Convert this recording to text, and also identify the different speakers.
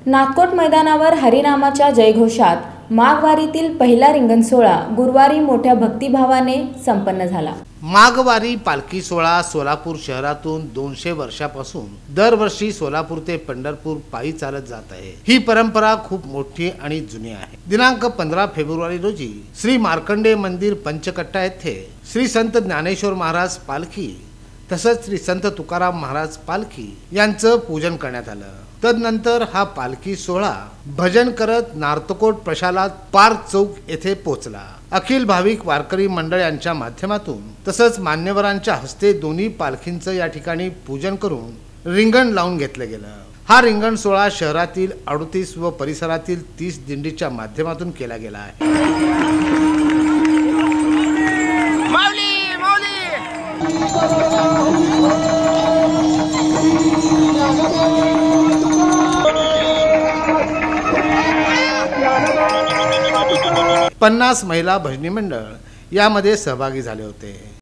Speaker 1: नाथकोट मैदानावर हरिनामाच्या जयघोषात माघवारीतील पहिला रिंगण सोहळा गुरुवारी मोठ्या भक्तिभावाने संपन्न झाला।
Speaker 2: माघवारी पालखी सोहळा सोलापूर शहरातून 200 वर्षापासून दरवर्षी सोलापूर ते पंढरपूर पायी चालत जात आहे। ही परंपरा खूप मोठी आणि जुनी आहे। दिनांक 15 फेब्रुवारी रोजी श्री मार्कंडेय मंदिर पंचकट्टा येथे श्री संत ज्ञानेश्वर महाराज पालखी तसंच श्री संत तुकाराम महाराज पालखी यांचं पूजन करण्यात आलं। तदनंतर हा पालखी सोहळा भजन करत नार्थकोट प्रशालात पार्क चौक येथे पोहोचला। अखिल भाविक वारकरी मंडळ यांच्या माध्यमातून तसंच मान्यवरांच्या हस्ते दोन्ही पालखींचं या ठिकाणी पूजन करून रिंगण लावून घेतलं गेलं। हा रिंगण सोहळा शहरातील 38 व परिसरातील 30 दिंडीच्या माध्यमातून केला गेला आहे। 50 महिला भजनी मंडळ यामध्ये सहभागी झाले होते।